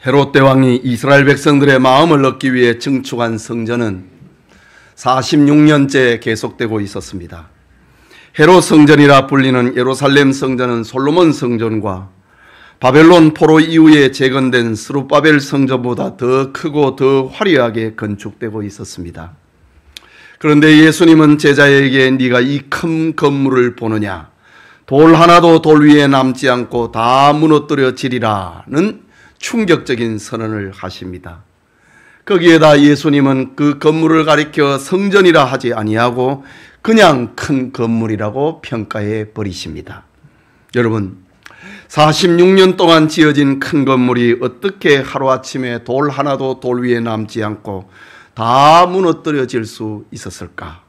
헤롯 대왕이 이스라엘 백성들의 마음을 얻기 위해 증축한 성전은 46년째 계속되고 있었습니다. 헤롯 성전이라 불리는 예루살렘 성전은 솔로몬 성전과 바벨론 포로 이후에 재건된 스룹바벨 성전보다 더 크고 더 화려하게 건축되고 있었습니다. 그런데 예수님은 제자에게 네가 이 큰 건물을 보느냐? 돌 하나도 돌 위에 남지 않고 다 무너뜨려지리라는 충격적인 선언을 하십니다. 거기에다 예수님은 그 건물을 가리켜 성전이라 하지 아니하고 그냥 큰 건물이라고 평가해 버리십니다. 여러분, 46년 동안 지어진 큰 건물이 어떻게 하루아침에 돌 하나도 돌 위에 남지 않고 다 무너뜨려질 수 있었을까?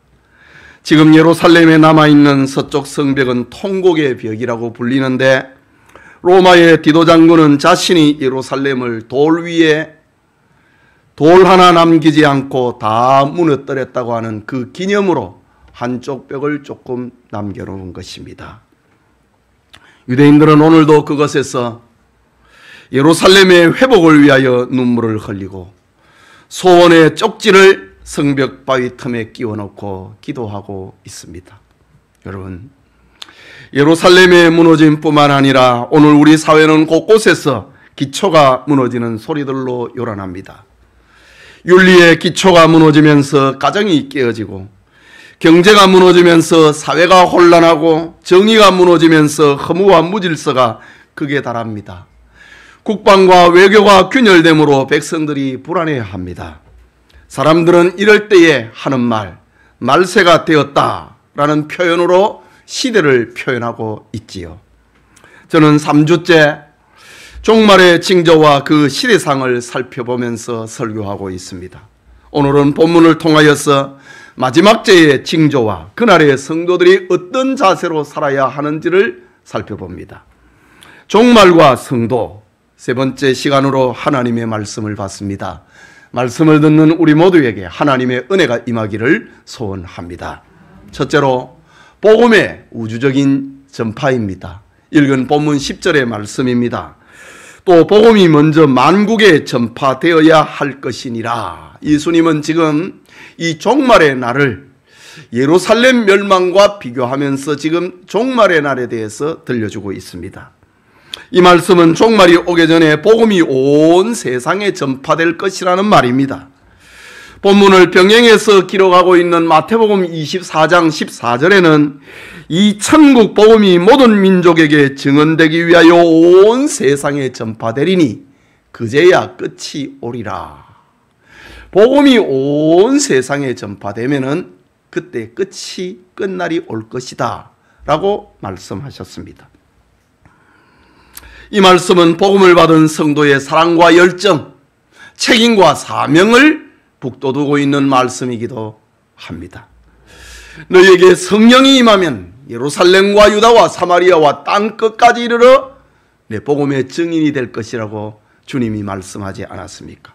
지금 예루살렘에 남아있는 서쪽 성벽은 통곡의 벽이라고 불리는데 로마의 디도 장군은 자신이 예루살렘을 돌 위에 돌 하나 남기지 않고 다 무너뜨렸다고 하는 그 기념으로 한쪽 벽을 조금 남겨놓은 것입니다. 유대인들은 오늘도 그것에서 예루살렘의 회복을 위하여 눈물을 흘리고 소원의 쪽지를 성벽 바위 틈에 끼워놓고 기도하고 있습니다. 여러분, 예루살렘의 무너짐뿐만 아니라 오늘 우리 사회는 곳곳에서 기초가 무너지는 소리들로 요란합니다. 윤리의 기초가 무너지면서 가정이 깨어지고, 경제가 무너지면서 사회가 혼란하고, 정의가 무너지면서 허무와 무질서가 극에 달합니다. 국방과 외교가 균열됨으로 백성들이 불안해합니다. 사람들은 이럴 때에 하는 말, 말세가 되었다라는 표현으로 시대를 표현하고 있지요. 저는 3주째 종말의 징조와 그 시대상을 살펴보면서 설교하고 있습니다. 오늘은 본문을 통하여서 마지막 때의 징조와 그날의 성도들이 어떤 자세로 살아야 하는지를 살펴봅니다. 종말과 성도, 세 번째 시간으로 하나님의 말씀을 받습니다. 말씀을 듣는 우리 모두에게 하나님의 은혜가 임하기를 소원합니다. 첫째로 복음의 우주적인 전파입니다. 읽은 본문 10절의 말씀입니다. 또 복음이 먼저 만국에 전파되어야 할 것이니라. 예수님은 지금 이 종말의 날을 예루살렘 멸망과 비교하면서 지금 종말의 날에 대해서 들려주고 있습니다. 이 말씀은 종말이 오기 전에 복음이 온 세상에 전파될 것이라는 말입니다. 본문을 병행해서 기록하고 있는 마태복음 24장 14절에는 이 천국 복음이 모든 민족에게 증언되기 위하여 온 세상에 전파되리니 그제야 끝이 오리라. 복음이 온 세상에 전파되면은 그때 끝날이 올 것이다 라고 말씀하셨습니다. 이 말씀은 복음을 받은 성도의 사랑과 열정, 책임과 사명을 북돋우고 있는 말씀이기도 합니다. 너희에게 성령이 임하면 예루살렘과 유다와 사마리아와 땅 끝까지 이르러 내 복음의 증인이 될 것이라고 주님이 말씀하지 않았습니까?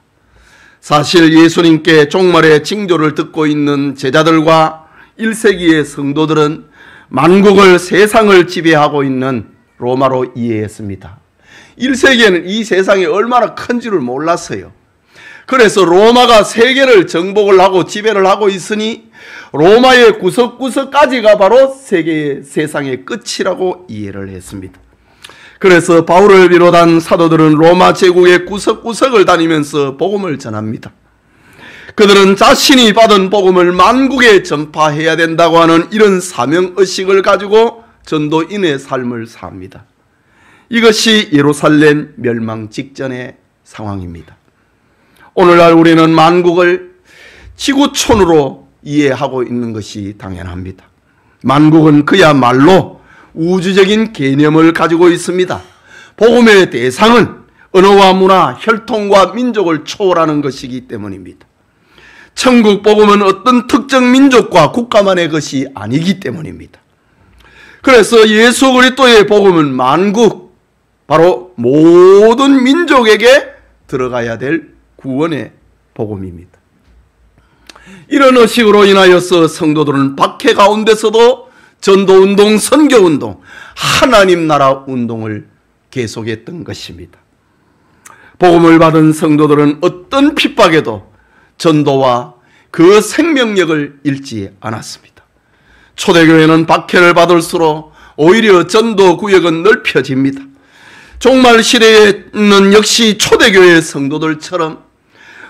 사실 예수님께 종말의 징조를 듣고 있는 제자들과 1세기의 성도들은 만국을, 세상을 지배하고 있는 로마로 이해했습니다. 1세기에는 이 세상이 얼마나 큰지를 몰랐어요. 그래서 로마가 세계를 정복을 하고 지배를 하고 있으니 로마의 구석구석까지가 바로 세상의 끝이라고 이해를 했습니다. 그래서 바울을 비롯한 사도들은 로마 제국의 구석구석을 다니면서 복음을 전합니다. 그들은 자신이 받은 복음을 만국에 전파해야 된다고 하는 이런 사명의식을 가지고 전도인의 삶을 삽니다. 이것이 예루살렘 멸망 직전의 상황입니다. 오늘날 우리는 만국을 지구촌으로 이해하고 있는 것이 당연합니다. 만국은 그야말로 우주적인 개념을 가지고 있습니다. 복음의 대상은 언어와 문화, 혈통과 민족을 초월하는 것이기 때문입니다. 천국 복음은 어떤 특정 민족과 국가만의 것이 아니기 때문입니다. 그래서 예수 그리스도의 복음은 만국, 바로 모든 민족에게 들어가야 될 구원의 복음입니다. 이런 의식으로 인하여서 성도들은 박해 가운데서도 전도운동, 선교운동, 하나님 나라 운동을 계속했던 것입니다. 복음을 받은 성도들은 어떤 핍박에도 전도와 그 생명력을 잃지 않았습니다. 초대교회는 박해를 받을수록 오히려 전도 구역은 넓혀집니다. 종말 시대에는 역시 초대교회 성도들처럼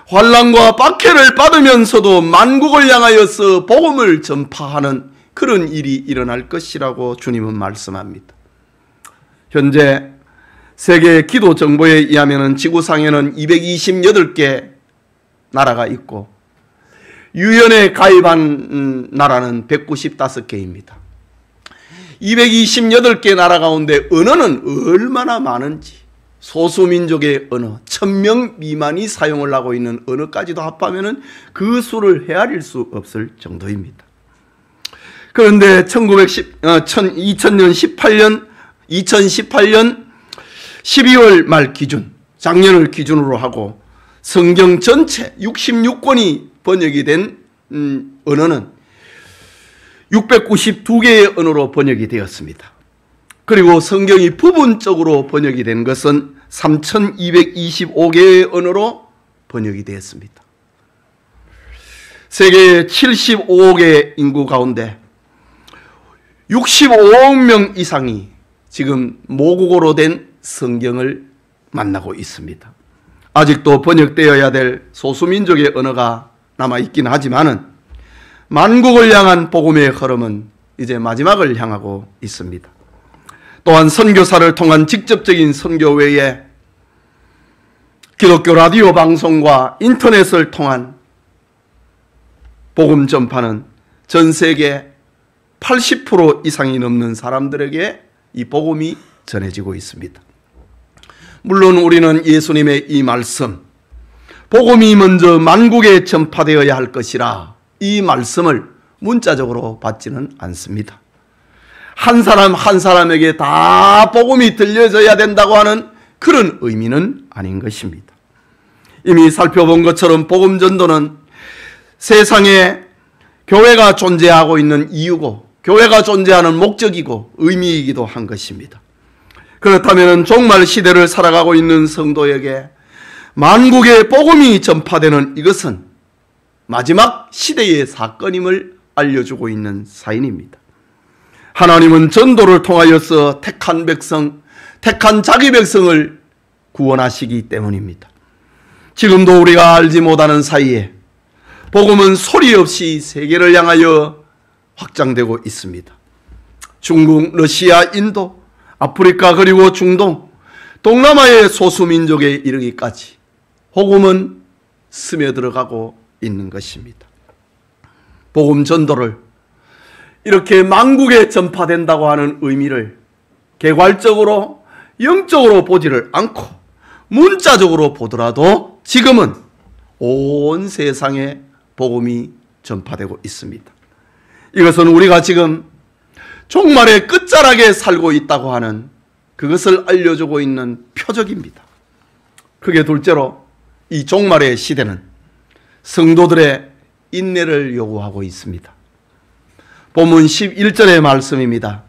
환난과 박해를 받으면서도 만국을 향하여서 복음을 전파하는 그런 일이 일어날 것이라고 주님은 말씀합니다. 현재 세계 기도 정보에 의하면 지구상에는 228개 나라가 있고 유엔에 가입한 나라는 195개입니다. 228개 나라 가운데 언어는 얼마나 많은지, 소수민족의 언어 1000명 미만이 사용을 하고 있는 언어까지도 합하면 그 수를 헤아릴 수 없을 정도입니다. 그런데 2018년 12월 말 기준, 작년을 기준으로 하고 성경 전체 66권이 번역이 된 언어는 692개의 언어로 번역이 되었습니다. 그리고 성경이 부분적으로 번역이 된 것은 3225개의 언어로 번역이 되었습니다. 세계 75억의 인구 가운데 65억 명 이상이 지금 모국어로 된 성경을 만나고 있습니다. 아직도 번역되어야 될 소수민족의 언어가 남아있긴 하지만은 만국을 향한 복음의 흐름은 이제 마지막을 향하고 있습니다. 또한 선교사를 통한 직접적인 선교 외에 기독교 라디오 방송과 인터넷을 통한 복음 전파는 전 세계 80% 이상이 넘는 사람들에게 이 복음이 전해지고 있습니다. 물론 우리는 예수님의 이 말씀, 복음이 먼저 만국에 전파되어야 할 것이라 이 말씀을 문자적으로 받지는 않습니다. 한 사람 한 사람에게 다 복음이 들려져야 된다고 하는 그런 의미는 아닌 것입니다. 이미 살펴본 것처럼 복음 전도는 세상에 교회가 존재하고 있는 이유고 교회가 존재하는 목적이고 의미이기도 한 것입니다. 그렇다면 종말 시대를 살아가고 있는 성도에게 만국의 복음이 전파되는 이것은 마지막 시대의 사건임을 알려주고 있는 사인입니다. 하나님은 전도를 통하여서 택한 백성, 택한 자기 백성을 구원하시기 때문입니다. 지금도 우리가 알지 못하는 사이에 복음은 소리 없이 세계를 향하여 확장되고 있습니다. 중국, 러시아, 인도, 아프리카 그리고 중동, 동남아의 소수민족에 이르기까지 복음은 스며들어가고 있는 것입니다. 복음 전도를 이렇게 만국에 전파된다고 하는 의미를 개괄적으로 영적으로 보지를 않고 문자적으로 보더라도 지금은 온 세상에 복음이 전파되고 있습니다. 이것은 우리가 지금 종말의 끝자락에 살고 있다고 하는 그것을 알려주고 있는 표적입니다. 그게 둘째로 이 종말의 시대는 성도들의 인내를 요구하고 있습니다. 본문 11절의 말씀입니다.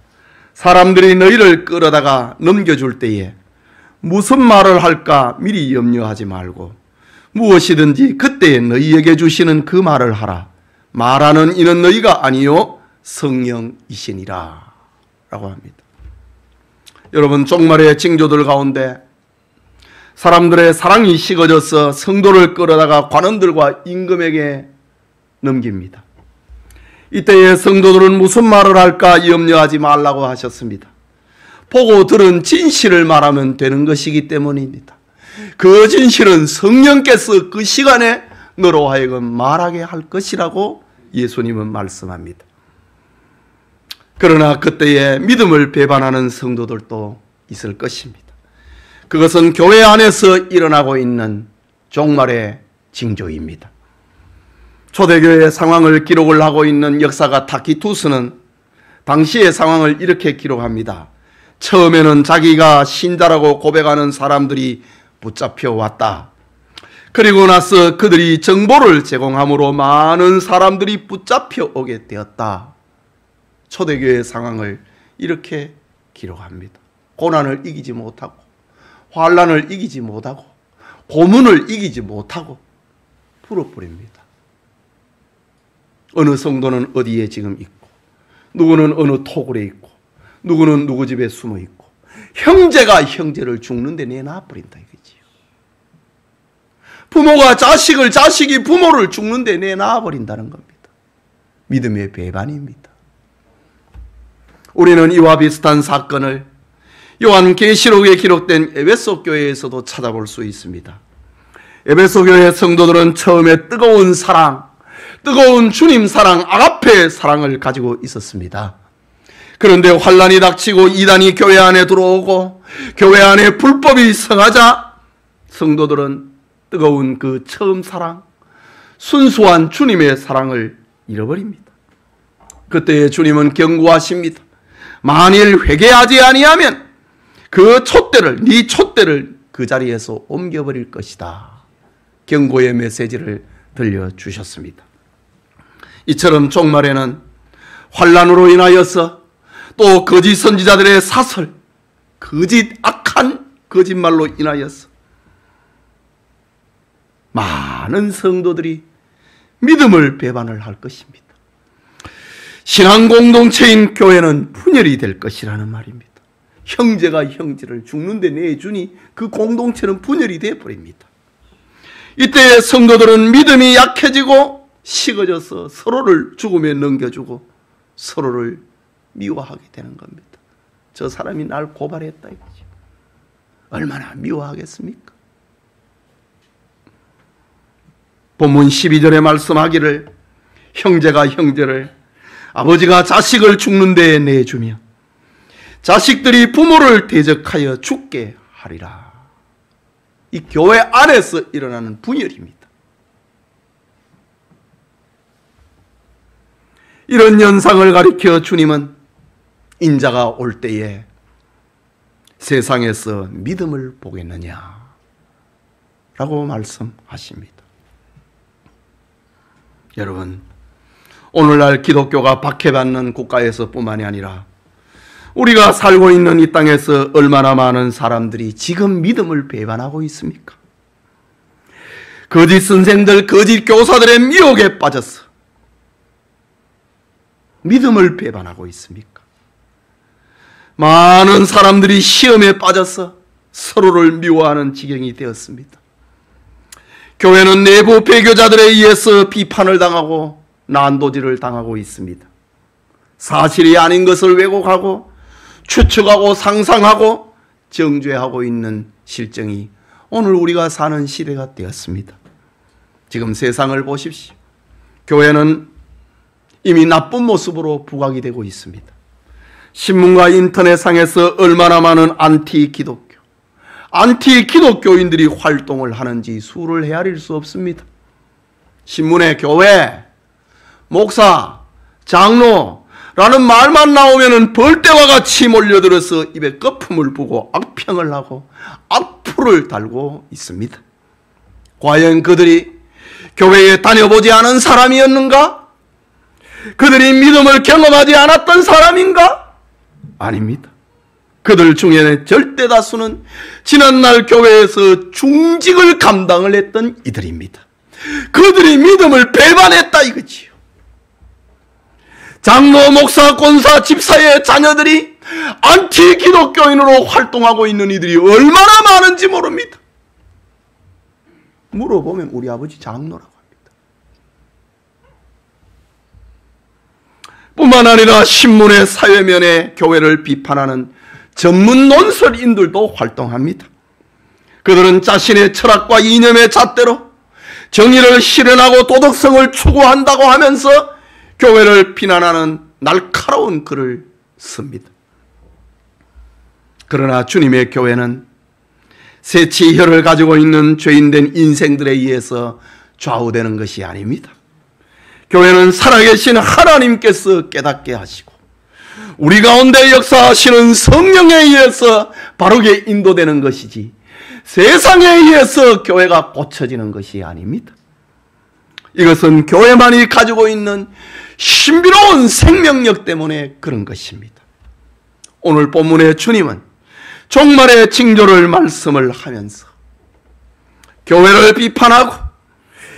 사람들이 너희를 끌어다가 넘겨줄 때에 무슨 말을 할까 미리 염려하지 말고 무엇이든지 그때에 너희에게 주시는 그 말을 하라. 말하는 이는 너희가 아니요 성령이시니라 라고 합니다. 여러분, 종말의 징조들 가운데 사람들의 사랑이 식어져서 성도를 끌어다가 관원들과 임금에게 넘깁니다. 이때에 성도들은 무슨 말을 할까 염려하지 말라고 하셨습니다. 보고 들은 진실을 말하면 되는 것이기 때문입니다. 그 진실은 성령께서 그 시간에 너로 하여금 말하게 할 것이라고 예수님은 말씀합니다. 그러나 그때에 믿음을 배반하는 성도들도 있을 것입니다. 그것은 교회 안에서 일어나고 있는 종말의 징조입니다. 초대교회의 상황을 기록을 하고 있는 역사가 타키투스는 당시의 상황을 이렇게 기록합니다. 처음에는 자기가 신자라고 고백하는 사람들이 붙잡혀 왔다. 그리고 나서 그들이 정보를 제공함으로 많은 사람들이 붙잡혀 오게 되었다. 초대교회의 상황을 이렇게 기록합니다. 고난을 이기지 못하고 환난을 이기지 못하고 고문을 이기지 못하고 풀어버립니다. 어느 성도는 어디에 지금 있고, 누구는 어느 토굴에 있고, 누구는 누구 집에 숨어 있고, 형제가 형제를 죽는데 내놔버린다 이거지요. 부모가 자식을, 자식이 부모를 죽는데 내놔버린다는 겁니다. 믿음의 배반입니다. 우리는 이와 비슷한 사건을 요한계시록에 기록된 에베소 교회에서도 찾아볼 수 있습니다. 에베소 교회 성도들은 처음에 뜨거운 사랑, 뜨거운 주님 사랑, 아가페 사랑을 가지고 있었습니다. 그런데 환란이 닥치고 이단이 교회 안에 들어오고 교회 안에 불법이 성하자 성도들은 뜨거운 그 처음 사랑, 순수한 주님의 사랑을 잃어버립니다. 그때 주님은 경고하십니다. 만일 회개하지 아니하면 그 촛대를, 네 촛대를 그 자리에서 옮겨버릴 것이다. 경고의 메시지를 들려주셨습니다. 이처럼 종말에는 환란으로 인하여서 또 거짓 선지자들의 사설, 거짓 악한 거짓말로 인하여서 많은 성도들이 믿음을 배반을 할 것입니다. 신앙 공동체인 교회는 분열이 될 것이라는 말입니다. 형제가 형제를 죽는데 내주니 그 공동체는 분열이 되어버립니다. 이때 성도들은 믿음이 약해지고 식어져서 서로를 죽음에 넘겨주고 서로를 미워하게 되는 겁니다. 저 사람이 날 고발했다 이거죠. 얼마나 미워하겠습니까? 본문 12절에 말씀하기를 형제가 형제를, 아버지가 자식을 죽는 데에 내주며 자식들이 부모를 대적하여 죽게 하리라. 이 교회 안에서 일어나는 분열입니다. 이런 현상을 가리켜 주님은 인자가 올 때에 세상에서 믿음을 보겠느냐 라고 말씀하십니다. 여러분, 오늘날 기독교가 박해받는 국가에서 뿐만이 아니라 우리가 살고 있는 이 땅에서 얼마나 많은 사람들이 지금 믿음을 배반하고 있습니까? 거짓 선생들, 거짓 교사들의 미혹에 빠져서 믿음을 배반하고 있습니까? 많은 사람들이 시험에 빠져서 서로를 미워하는 지경이 되었습니다. 교회는 내부 배교자들에 의해서 비판을 당하고 난도질을 당하고 있습니다. 사실이 아닌 것을 왜곡하고 추측하고 상상하고 정죄하고 있는 실정이 오늘 우리가 사는 시대가 되었습니다. 지금 세상을 보십시오. 교회는 이미 나쁜 모습으로 부각이 되고 있습니다. 신문과 인터넷상에서 얼마나 많은 안티 기독교인들이 활동을 하는지 수를 헤아릴 수 없습니다. 신문에 교회, 목사, 장로라는 말만 나오면 벌떼와 같이 몰려들어서 입에 거품을 부고 악평을 하고 악플을 달고 있습니다. 과연 그들이 교회에 다녀보지 않은 사람이었는가? 그들이 믿음을 경험하지 않았던 사람인가? 아닙니다. 그들 중에 절대 다수는 지난날 교회에서 중직을 감당을 했던 이들입니다. 그들이 믿음을 배반했다 이거지요. 장로, 목사, 권사, 집사의 자녀들이 안티 기독교인으로 활동하고 있는 이들이 얼마나 많은지 모릅니다. 물어보면 우리 아버지 장로라고 합니다. 뿐만 아니라 신문의 사회면에 교회를 비판하는 전문 논설인들도 활동합니다. 그들은 자신의 철학과 이념의 잣대로 정의를 실현하고 도덕성을 추구한다고 하면서 교회를 비난하는 날카로운 글을 씁니다. 그러나 주님의 교회는 새치혈을 가지고 있는 죄인된 인생들에 의해서 좌우되는 것이 아닙니다. 교회는 살아계신 하나님께서 깨닫게 하시고 우리 가운데 역사하시는 성령에 의해서 바르게 인도되는 것이지 세상에 의해서 교회가 고쳐지는 것이 아닙니다. 이것은 교회만이 가지고 있는 신비로운 생명력 때문에 그런 것입니다. 오늘 본문의 주님은 종말의 징조를 말씀을 하면서 교회를 비판하고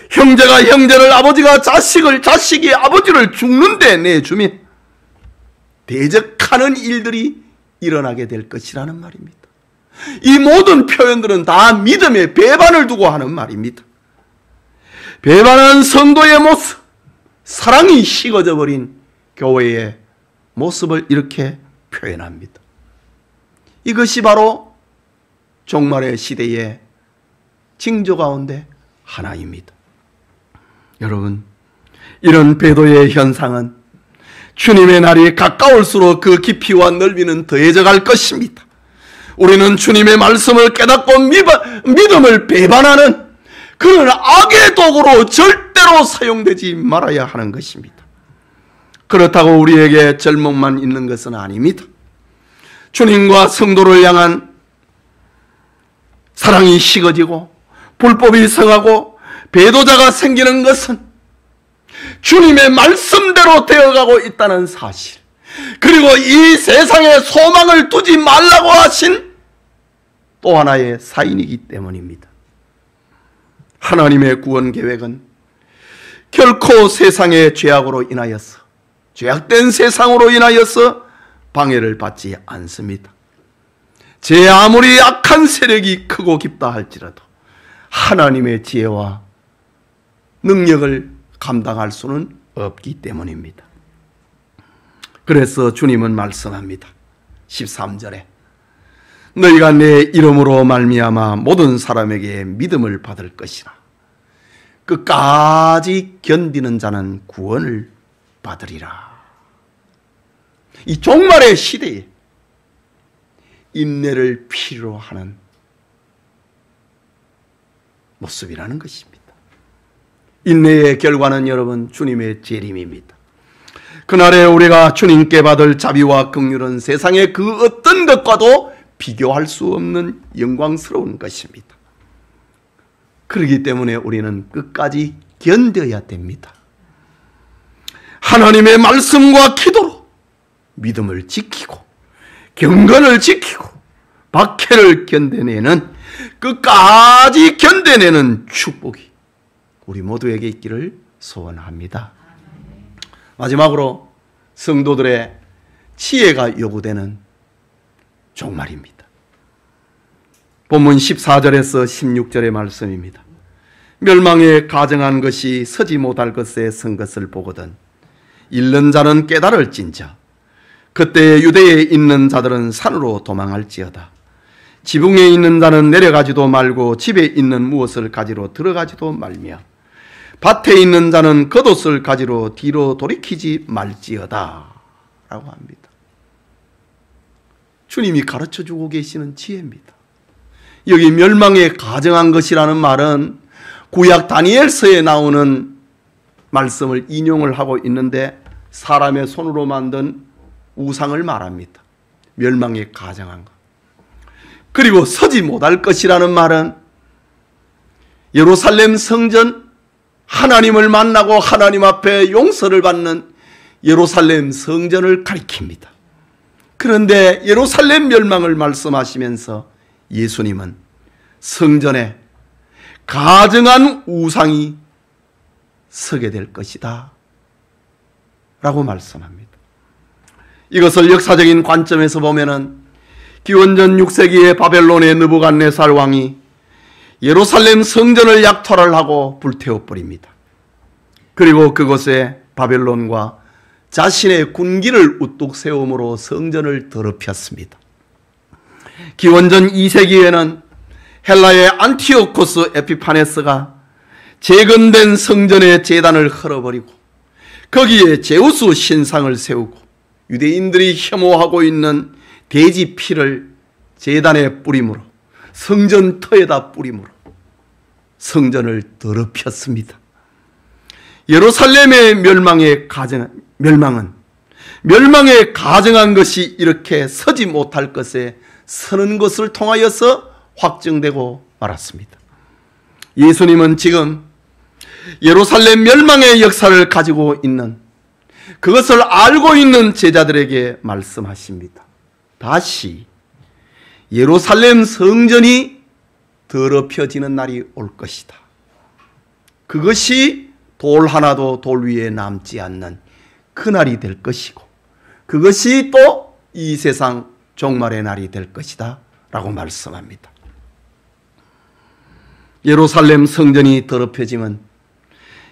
형제가 형제를, 아버지가 자식을, 자식이 아버지를 죽는데 내주면 대적하는 일들이 일어나게 될 것이라는 말입니다. 이 모든 표현들은 다 믿음의 배반을 두고 하는 말입니다. 배반한 성도의 모습, 사랑이 식어져 버린 교회의 모습을 이렇게 표현합니다. 이것이 바로 종말의 시대의 징조 가운데 하나입니다. 여러분, 이런 배도의 현상은 주님의 날이 가까울수록 그 깊이와 넓이는 더해져 갈 것입니다. 우리는 주님의 말씀을 깨닫고 믿음을 배반하는 그런 악의 도구로 절대로 사용되지 말아야 하는 것입니다. 그렇다고 우리에게 절망만 있는 것은 아닙니다. 주님과 성도를 향한 사랑이 식어지고 불법이 성하고 배도자가 생기는 것은 주님의 말씀대로 되어가고 있다는 사실, 그리고 이 세상에 소망을 두지 말라고 하신 또 하나의 사인이기 때문입니다. 하나님의 구원 계획은 결코 세상의 죄악으로 인하여서, 죄악된 세상으로 인하여서 방해를 받지 않습니다. 제 아무리 악한 세력이 크고 깊다 할지라도 하나님의 지혜와 능력을 감당할 수는 없기 때문입니다. 그래서 주님은 말씀합니다. 13절에 너희가 내 이름으로 말미암아 모든 사람에게 믿음을 받을 것이라. 끝까지 견디는 자는 구원을 받으리라. 이 종말의 시대에 인내를 필요로 하는 모습이라는 것입니다. 인내의 결과는 여러분 주님의 재림입니다. 그날에 우리가 주님께 받을 자비와 긍휼은 세상의 그 어떤 것과도 비교할 수 없는 영광스러운 것입니다. 그렇기 때문에 우리는 끝까지 견뎌야 됩니다. 하나님의 말씀과 기도로 믿음을 지키고 경건을 지키고 박해를 견뎌내는, 끝까지 견뎌내는 축복이 우리 모두에게 있기를 소원합니다. 마지막으로 성도들의 지혜가 요구되는 종말입니다. 본문 14절에서 16절의 말씀입니다. 멸망에 가정한 것이 서지 못할 것에 선 것을 보거든 잃는 자는 깨달을진저 그때 유대에 있는 자들은 산으로 도망할지어다. 지붕에 있는 자는 내려가지도 말고 집에 있는 무엇을 가지러 들어가지도 말며 밭에 있는 자는 겉옷을 가지러 뒤로 돌이키지 말지어다 라고 합니다. 주님이 가르쳐주고 계시는 지혜입니다. 여기 멸망에 가정한 것이라는 말은 구약 다니엘서에 나오는 말씀을 인용을 하고 있는데 사람의 손으로 만든 우상을 말합니다. 멸망에 가정한 것. 그리고 서지 못할 것이라는 말은 예루살렘 성전, 하나님을 만나고 하나님 앞에 용서를 받는 예루살렘 성전을 가리킵니다. 그런데 예루살렘 멸망을 말씀하시면서 예수님은 성전에 가증한 우상이 서게 될 것이다 라고 말씀합니다. 이것을 역사적인 관점에서 보면은 기원전 6세기의 바벨론의 느부갓네살 왕이 예루살렘 성전을 약탈을 하고 불태워버립니다. 그리고 그곳에 바벨론과 자신의 군기를 우뚝 세움으로 성전을 더럽혔습니다. 기원전 2세기에는 헬라의 안티오코스 에피파네스가 재건된 성전의 제단을 헐어버리고 거기에 제우스 신상을 세우고 유대인들이 혐오하고 있는 돼지 피를 제단에 뿌림으로, 성전 터에다 뿌림으로 성전을 더럽혔습니다. 예루살렘의 멸망에 가정한 것이 이렇게 서지 못할 것에 서는 것을 통하여서 확정되고 말았습니다. 예수님은 지금 예루살렘 멸망의 역사를 가지고 있는, 그것을 알고 있는 제자들에게 말씀하십니다. 다시 예루살렘 성전이 더럽혀지는 날이 올 것이다. 그것이 돌 하나도 돌 위에 남지 않는 그날이 될 것이고, 그것이 또 이 세상 종말의 날이 될 것이다 라고 말씀합니다. 예루살렘 성전이 더럽혀지면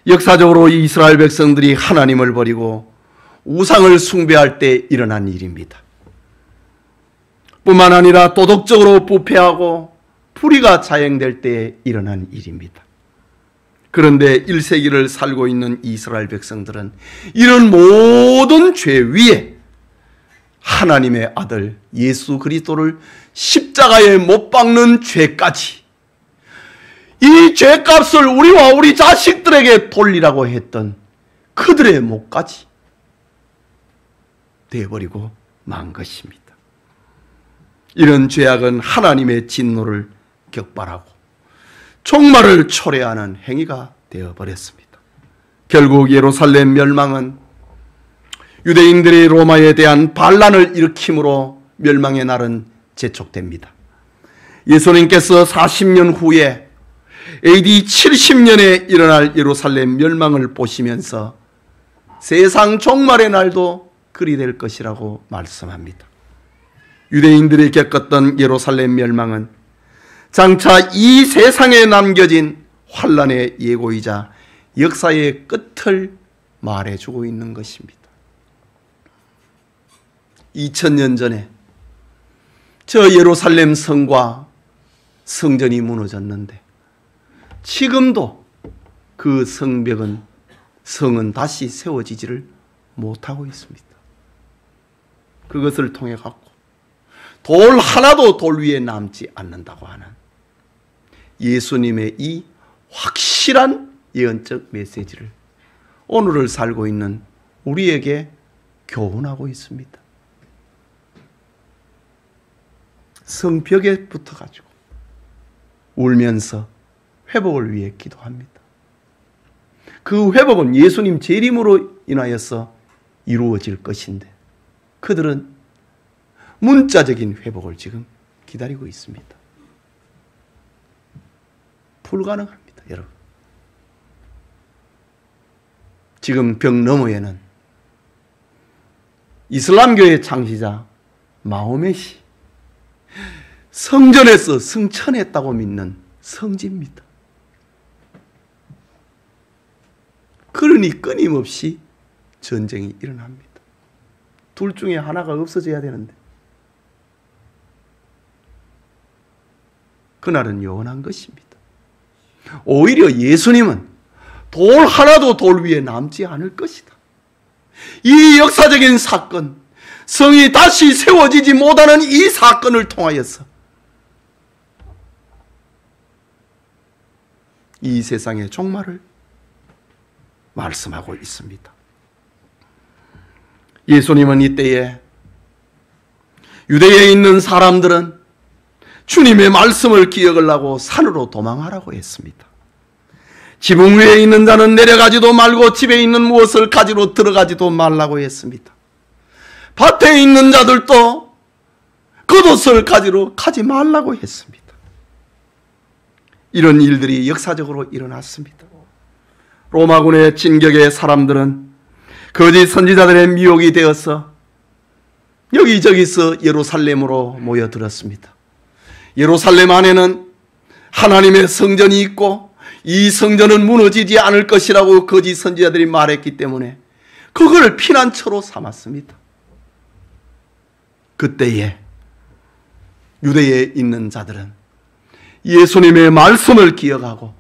역사적으로 이스라엘 백성들이 하나님을 버리고 우상을 숭배할 때 일어난 일입니다. 뿐만 아니라 도덕적으로 부패하고 불의가 자행될 때에 일어난 일입니다. 그런데 1세기를 살고 있는 이스라엘 백성들은 이런 모든 죄 위에 하나님의 아들 예수 그리스도를 십자가에 못 박는 죄까지, 이 죄값을 우리와 우리 자식들에게 돌리라고 했던 그들의 몫까지 되어버리고 만 것입니다. 이런 죄악은 하나님의 진노를 격발하고 종말을 초래하는 행위가 되어버렸습니다. 결국 예루살렘 멸망은 유대인들이 로마에 대한 반란을 일으킴으로 멸망의 날은 재촉됩니다. 예수님께서 40년 후에 AD 70년에 일어날 예루살렘 멸망을 보시면서 세상 종말의 날도 그리 될 것이라고 말씀합니다. 유대인들이 겪었던 예루살렘 멸망은 장차 이 세상에 남겨진 환란의 예고이자 역사의 끝을 말해주고 있는 것입니다. 2000년 전에 저 예루살렘 성과 성전이 무너졌는데 지금도 그 성은 다시 세워지지를 못하고 있습니다. 그것을 통해 갖고 돌 하나도 돌 위에 남지 않는다고 하는 예수님의 이 확실한 예언적 메시지를 오늘을 살고 있는 우리에게 교훈하고 있습니다. 성벽에 붙어가지고 울면서 회복을 위해 기도합니다. 그 회복은 예수님 재림으로 인하여서 이루어질 것인데 그들은 문자적인 회복을 지금 기다리고 있습니다. 불가능합니다, 여러분. 지금 벽 너머에는 이슬람교의 창시자 마호멧이 성전에서 승천했다고 믿는 성지입니다. 그러니 끊임없이 전쟁이 일어납니다. 둘 중에 하나가 없어져야 되는데 그날은 영원한 것입니다. 오히려 예수님은 돌 하나도 돌 위에 남지 않을 것이다. 이 역사적인 사건, 성이 다시 세워지지 못하는 이 사건을 통하여서 이 세상의 종말을 말씀하고 있습니다. 예수님은 이때에 유대에 있는 사람들은 주님의 말씀을 기억을 하고 산으로 도망하라고 했습니다. 지붕 위에 있는 자는 내려가지도 말고 집에 있는 무엇을 가지러 들어가지도 말라고 했습니다. 밭에 있는 자들도 겉옷을 가지러 가지 말라고 했습니다. 이런 일들이 역사적으로 일어났습니다. 로마군의 진격의 사람들은 거짓 선지자들의 미혹이 되어서 여기저기서 예루살렘으로 모여들었습니다. 예루살렘 안에는 하나님의 성전이 있고 이 성전은 무너지지 않을 것이라고 거짓 선지자들이 말했기 때문에 그걸 피난처로 삼았습니다. 그때에 유대에 있는 자들은 예수님의 말씀을 기억하고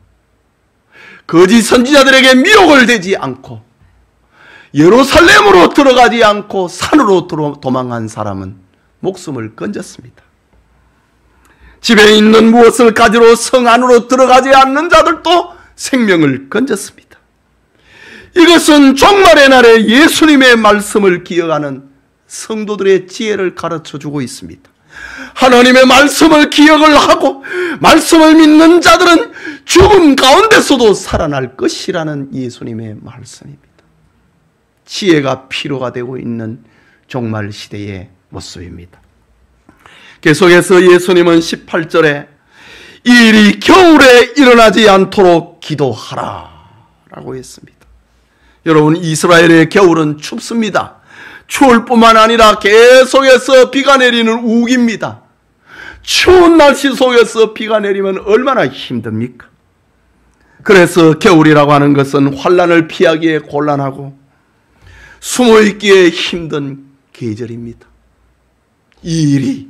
거짓 선지자들에게 미혹을 되지 않고 예루살렘으로 들어가지 않고 산으로 도망한 사람은 목숨을 건졌습니다. 집에 있는 무엇을 가지러 성 안으로 들어가지 않는 자들도 생명을 건졌습니다. 이것은 종말의 날에 예수님의 말씀을 기억하는 성도들의 지혜를 가르쳐주고 있습니다. 하나님의 말씀을 기억을 하고 말씀을 믿는 자들은 죽음 가운데서도 살아날 것이라는 예수님의 말씀입니다. 지혜가 필요가 되고 있는 종말 시대의 모습입니다. 계속해서 예수님은 18절에 이 일이 겨울에 일어나지 않도록 기도하라 라고 했습니다. 여러분, 이스라엘의 겨울은 춥습니다. 추울 뿐만 아니라 계속해서 비가 내리는 우기입니다. 추운 날씨 속에서 비가 내리면 얼마나 힘듭니까? 그래서 겨울이라고 하는 것은 환난을 피하기에 곤란하고 숨어있기에 힘든 계절입니다. 이 일이,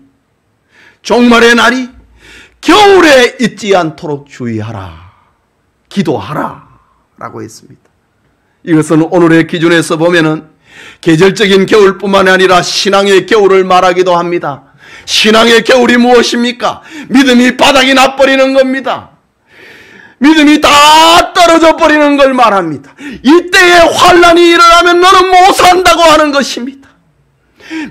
종말의 날이 겨울에 있지 않도록 주의하라, 기도하라 라고 했습니다. 이것은 오늘의 기준에서 보면은 계절적인 겨울뿐만 아니라 신앙의 겨울을 말하기도 합니다. 신앙의 겨울이 무엇입니까? 믿음이 바닥이 나버리는 겁니다. 믿음이 다 떨어져 버리는 걸 말합니다. 이때에 환난이 일어나면 너는 못 산다고 하는 것입니다.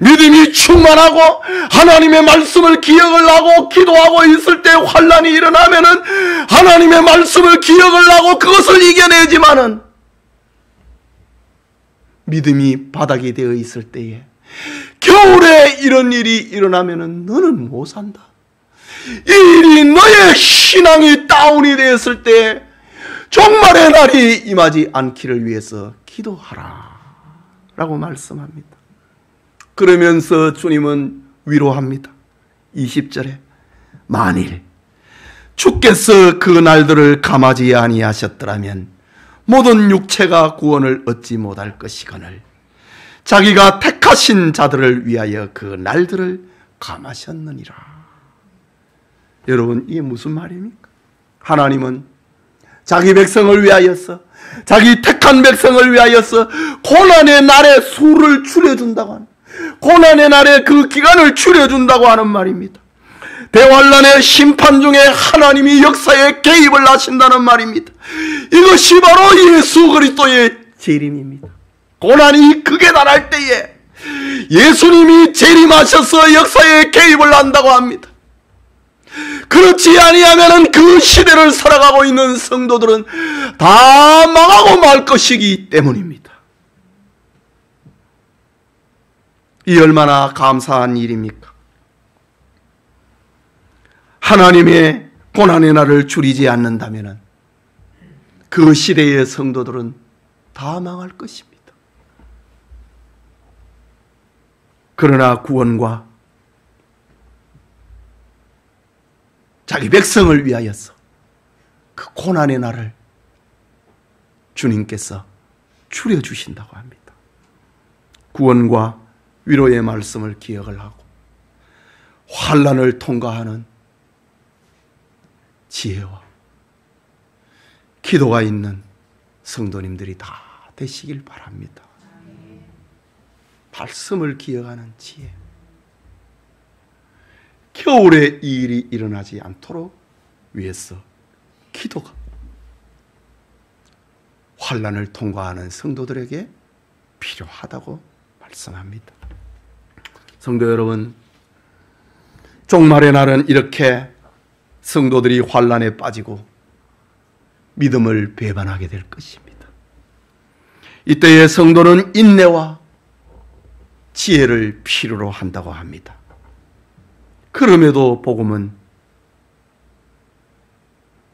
믿음이 충만하고 하나님의 말씀을 기억을 하고 기도하고 있을 때 환난이 일어나면은 하나님의 말씀을 기억을 하고 그것을 이겨내지만은 믿음이 바닥이 되어 있을 때에 겨울에 이런 일이 일어나면은 너는 못 산다. 이 일이 너의 신앙이 다운이 되었을 때 종말의 날이 임하지 않기를 위해서 기도하라 라고 말씀합니다. 그러면서 주님은 위로합니다. 20절에 만일 주께서 그 날들을 감하지 아니하셨더라면 모든 육체가 구원을 얻지 못할 것이거늘 자기가 택하신 자들을 위하여 그 날들을 감하셨느니라. 여러분, 이게 무슨 말입니까? 하나님은 자기 백성을 위하여서, 자기 택한 백성을 위하여서 고난의 날에 수를 줄여준다고 하는, 고난의 날에 그 기간을 줄여준다고 하는 말입니다. 대환란의 심판 중에 하나님이 역사에 개입을 하신다는 말입니다. 이것이 바로 예수 그리스도의 재림입니다. 고난이 극에 달할 때에 예수님이 재림하셔서 역사에 개입을 한다고 합니다. 그렇지 아니하면 그 시대를 살아가고 있는 성도들은 다 망하고 말 것이기 때문입니다. 이 얼마나 감사한 일입니까? 하나님의 고난의 날을 줄이지 않는다면 그 시대의 성도들은 다 망할 것입니다. 그러나 구원과 자기 백성을 위하여서 그 고난의 날을 주님께서 줄여주신다고 합니다. 구원과 위로의 말씀을 기억을 하고 환난을 통과하는 지혜와 기도가 있는 성도님들이 다 되시길 바랍니다. 말씀을 기억하는 지혜. 겨울에 이 일이 일어나지 않도록 위해서 기도가 환난을 통과하는 성도들에게 필요하다고 말씀합니다. 성도 여러분, 종말의 날은 이렇게 성도들이 환난에 빠지고 믿음을 배반하게 될 것입니다. 이때의 성도는 인내와 지혜를 필요로 한다고 합니다. 그럼에도 복음은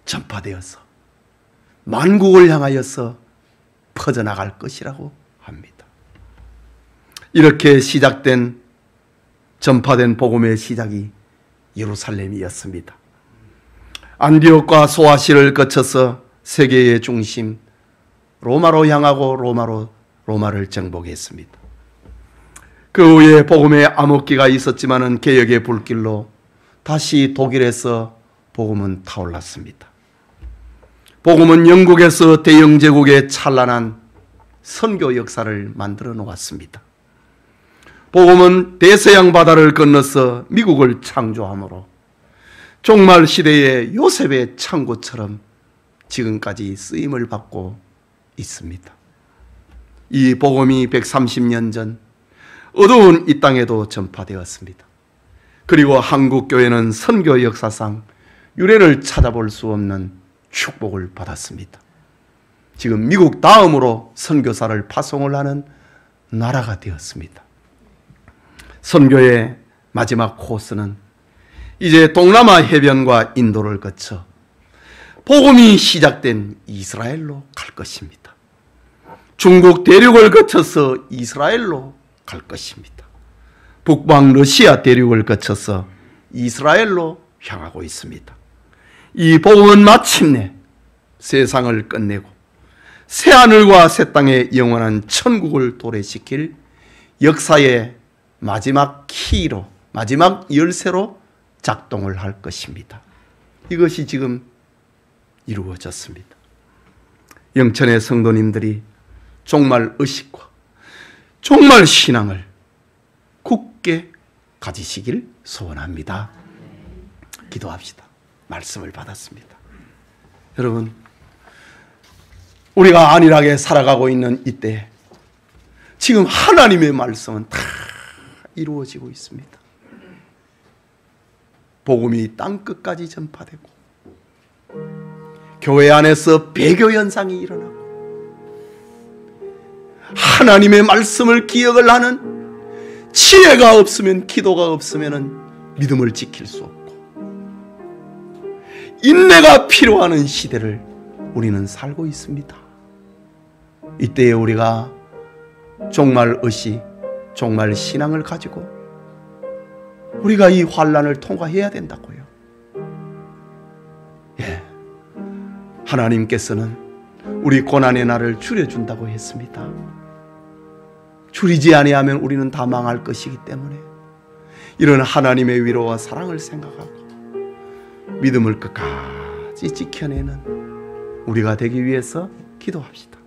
전파되어서 만국을 향하여서 퍼져나갈 것이라고 합니다. 이렇게 시작된, 전파된 복음의 시작이 예루살렘이었습니다. 안디옥과 소아시를 거쳐서 세계의 중심 로마로 향하고 로마를 정복했습니다. 그 후에 복음의 암흑기가 있었지만은 개혁의 불길로 다시 독일에서 복음은 타올랐습니다. 복음은 영국에서 대영제국의 찬란한 선교 역사를 만들어 놓았습니다. 복음은 대서양 바다를 건너서 미국을 창조함으로 종말 시대의 요셉의 창고처럼 지금까지 쓰임을 받고 있습니다. 이 복음이 130년 전 어두운 이 땅에도 전파되었습니다. 그리고 한국교회는 선교 역사상 유례를 찾아볼 수 없는 축복을 받았습니다. 지금 미국 다음으로 선교사를 파송을 하는 나라가 되었습니다. 선교의 마지막 코스는 이제 동남아 해변과 인도를 거쳐 복음이 시작된 이스라엘로 갈 것입니다. 중국 대륙을 거쳐서 이스라엘로 갈 것입니다. 북방 러시아 대륙을 거쳐서 이스라엘로 향하고 있습니다. 이 복음은 마침내 세상을 끝내고 새하늘과 새 땅의 영원한 천국을 도래시킬 역사의 마지막 키로, 마지막 열쇠로 작동을 할 것입니다. 이것이 지금 이루어졌습니다. 영천의 성도님들이 정말 의식과 정말 신앙을 굳게 가지시길 소원합니다. 기도합시다. 말씀을 받았습니다. 여러분, 우리가 안일하게 살아가고 있는 이때 지금 하나님의 말씀은 다 이루어지고 있습니다. 복음이 땅끝까지 전파되고 교회 안에서 배교 현상이 일어나고 하나님의 말씀을 기억을 하는 지혜가 없으면, 기도가 없으면 믿음을 지킬 수 없고 인내가 필요한 시대를 우리는 살고 있습니다. 이때에 우리가 정말 의식, 정말 신앙을 가지고 우리가 이 환난을 통과해야 된다고요. 예, 하나님께서는 우리 고난의 날을 줄여준다고 했습니다. 줄이지 아니하면 우리는 다 망할 것이기 때문에 이런 하나님의 위로와 사랑을 생각하고 믿음을 끝까지 지켜내는 우리가 되기 위해서 기도합시다.